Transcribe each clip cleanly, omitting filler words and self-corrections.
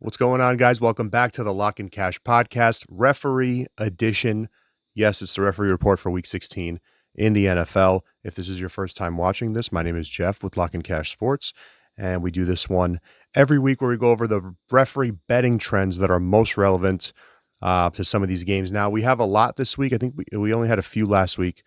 What's going on, guys? Welcome back to the Lock and Cash podcast, referee edition. Yes, it's the referee report for week 16 in the NFL. If this is your first time watching this, my name is Jeff with Lock and Cash Sports, and we do this one every week where we go over the referee betting trends that are most relevant to some of these games. Now, we have a lot this week. I think we only had a few last week.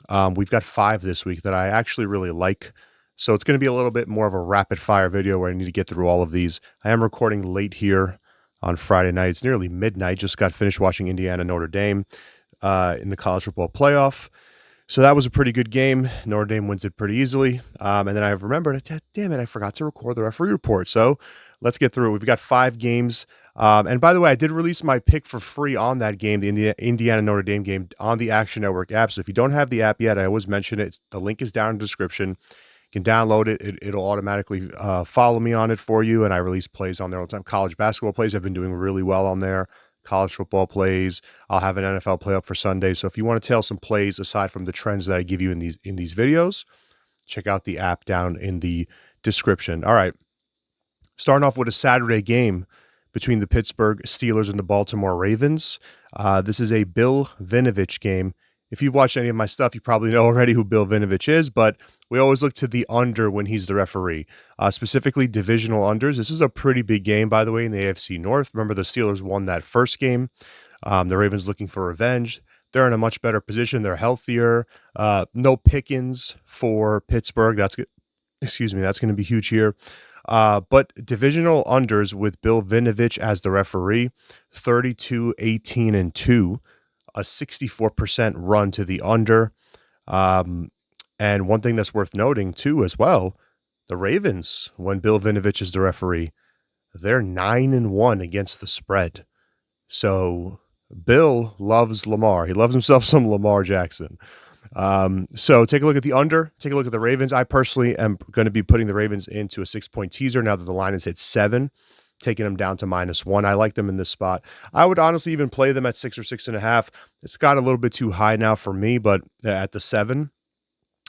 We've got 5 this week that I actually really like. So it's going to be a little bit more of a rapid fire video where I need to get through all of these. I am recording late here on Friday night. It's nearly midnight. Just got finished watching Indiana Notre Dame in the college football playoff. So that was a pretty good game. Notre Dame wins it pretty easily. And then I remembered, damn it, I forgot to record the referee report. So let's get through it. We've got 5 games. And by the way, I did release my pick for free on that game, the Indiana Notre Dame game, on the Action Network app. So if you don't have the app yet, I always mention it. The link is down in the description. You can download it. It'll automatically follow me on it for you. And I release plays on there all the time. College basketball plays, I've been doing really well on there. College football plays. I'll have an NFL play up for Sunday. So if you want to tail some plays aside from the trends that I give you in these videos, check out the app down in the description. All right. Starting off with a Saturday game between the Pittsburgh Steelers and the Baltimore Ravens. This is a Bill Vinovich game. If you've watched any of my stuff, you probably know already who Bill Vinovich is, but we always look to the under when he's the referee, specifically divisional unders. This is a pretty big game, by the way, in the AFC North. Remember, the Steelers won that first game. The Ravens looking for revenge. They're in a much better position. They're healthier. No Pickens for Pittsburgh. That's good. Excuse me. That's going to be huge here. But divisional unders with Bill Vinovich as the referee, 32, 18, and 2, a 64% run to the under. And one thing that's worth noting, too, as well, the Ravens, when Bill Vinovich is the referee, they're 9-1 against the spread. So Bill loves Lamar. He loves himself some Lamar Jackson. So take a look at the under. Take a look at the Ravens. I personally am going to be putting the Ravens into a 6-point teaser now that the line has hit 7, taking them down to -1. I like them in this spot. I would honestly even play them at 6 or 6.5. It's got a little bit too high now for me, but at the 7.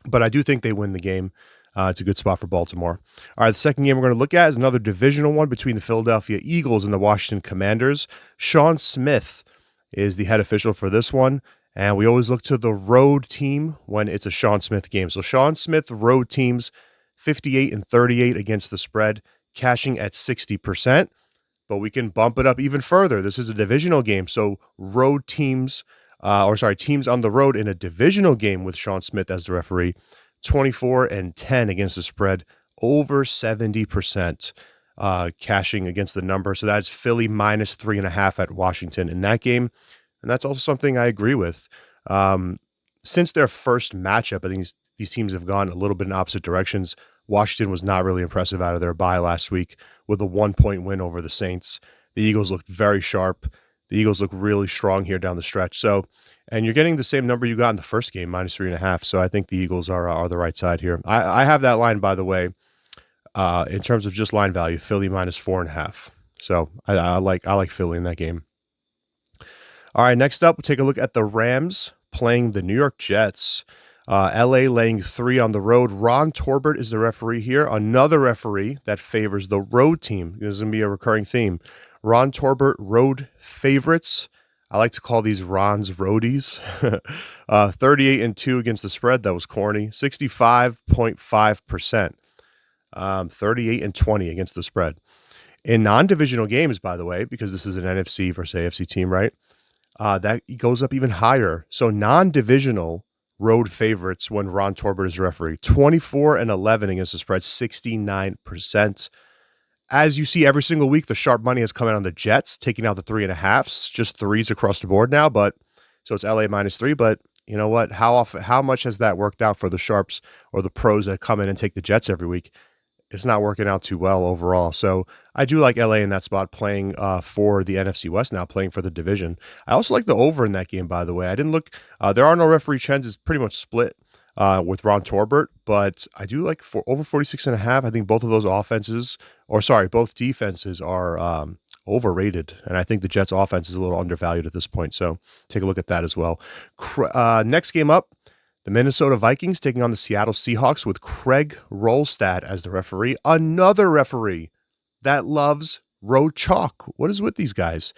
But I do think they win the game. It's a good spot for Baltimore. All right, the second game we're going to look at is another divisional one between the Philadelphia Eagles and the Washington Commanders. Sean Smith is the head official for this one. And we always look to the road team when it's a Sean Smith game. So Sean Smith road teams, 58-38 against the spread, cashing at 60%. But we can bump it up even further. This is a divisional game. So road teams, teams on the road in a divisional game with Sean Smith as the referee, 24-10 against the spread, over 70% cashing against the number. So that's Philly -3.5 at Washington in that game. And that's also something I agree with. Since their first matchup, I think these teams have gone a little bit in opposite directions. Washington was not really impressive out of their bye last week with a 1-point win over the Saints. The Eagles looked very sharp. The Eagles look really strong here down the stretch. So, and you're getting the same number you got in the first game, -3.5. So I think the Eagles are the right side here. I have that line, by the way, in terms of just line value, Philly -4.5. So I like Philly in that game. All right, next up, we'll take a look at the Rams playing the New York Jets. LA laying 3 on the road. Ron Torbert is the referee here. Another referee that favors the road team. This is going to be a recurring theme. Ron Torbert, road favorites. I like to call these Ron's roadies. 38-2 against the spread. That was corny. 65.5%. 38-20 against the spread. In non-divisional games, by the way, because this is an NFC versus AFC team, right? That goes up even higher. So non-divisional road favorites when Ron Torbert is referee, 24-11 against the spread, 69%. As you see every single week, the sharp money has come out on the Jets, taking out the 3.5s, just 3s across the board now. But so it's LA -3. But you know what? How much has that worked out for the sharps or the pros that come in and take the Jets every week? It's not working out too well overall. So I do like LA in that spot, playing for the NFC West now, playing for the division. I also like the over in that game, by the way. I didn't look. There are no referee trends. It's pretty much split with Ron Torbert, but I do like for over 46.5. I think both of those both defenses are overrated. And I think the Jets offense is a little undervalued at this point. So take a look at that as well. Next game up, the Minnesota Vikings taking on the Seattle Seahawks with Craig Rolstad as the referee. Another referee that loves road chalk. What is with these guys?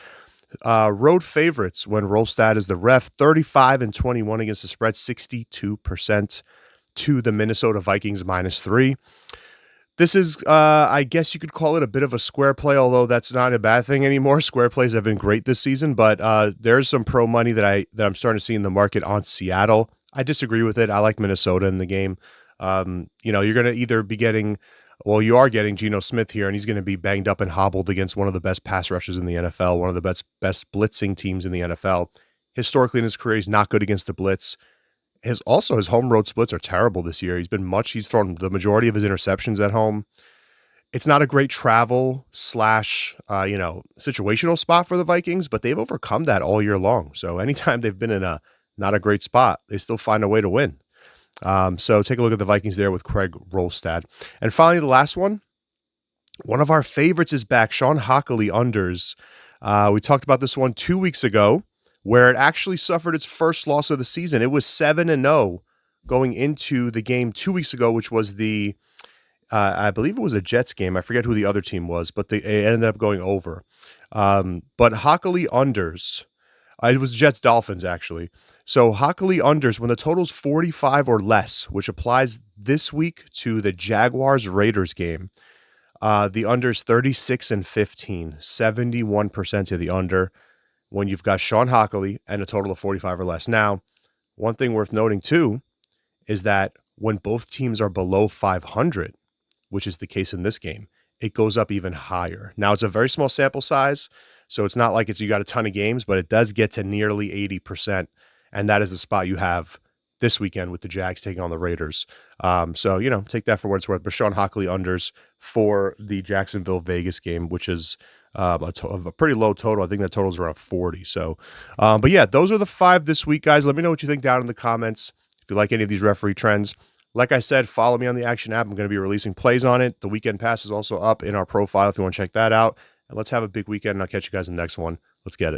Road favorites when Rolstad is the ref, 35-21 against the spread, 62% to the Minnesota Vikings -3. This is, I guess you could call it a bit of a square play, although that's not a bad thing anymore. Square plays have been great this season, but there's some pro money that I'm starting to see in the market on Seattle. I disagree with it. I like Minnesota in the game. You're going to either be getting, well, you are getting Geno Smith here, and he's going to be banged up and hobbled against one of the best pass rushers in the NFL, one of the best blitzing teams in the NFL. Historically in his career, he's not good against the blitz. His home road splits are terrible this year. He's thrown the majority of his interceptions at home. It's not a great travel / situational spot for the Vikings, but they've overcome that all year long. So anytime they've been in a not a great spot, they still find a way to win. So take a look at the Vikings there with Craig Rolstad. And finally, the last one of our favorites is back, Sean Hockley unders. We talked about this one 2 weeks ago, where it actually suffered its first loss of the season. It was 7-0 going into the game 2 weeks ago, which was I believe it was a Jets game. I forget who the other team was, but it ended up going over. But Hockley unders, it was Jets Dolphins actually. So Hockley unders when the total's 45 or less, which applies this week to the Jaguars Raiders game. The under's 36-15, 71% to the under, when you've got Sean Hockley and a total of 45 or less. Now, one thing worth noting too is that when both teams are below 500, which is the case in this game, it goes up even higher. Now, it's a very small sample size, so it's not like you got a ton of games, but it does get to nearly 80%, and that is the spot you have this weekend with the Jags taking on the Raiders. So, take that for what it's worth. But Sean Hockley unders for the Jacksonville-Vegas game, which is a pretty low total. I think that total's around 40. So, but yeah, those are the 5 this week, guys. Let me know what you think down in the comments. If you like any of these referee trends, like I said, follow me on the Action app. I'm going to be releasing plays on it. The weekend pass is also up in our profile if you want to check that out. And let's have a big weekend, and I'll catch you guys in the next one. Let's get it.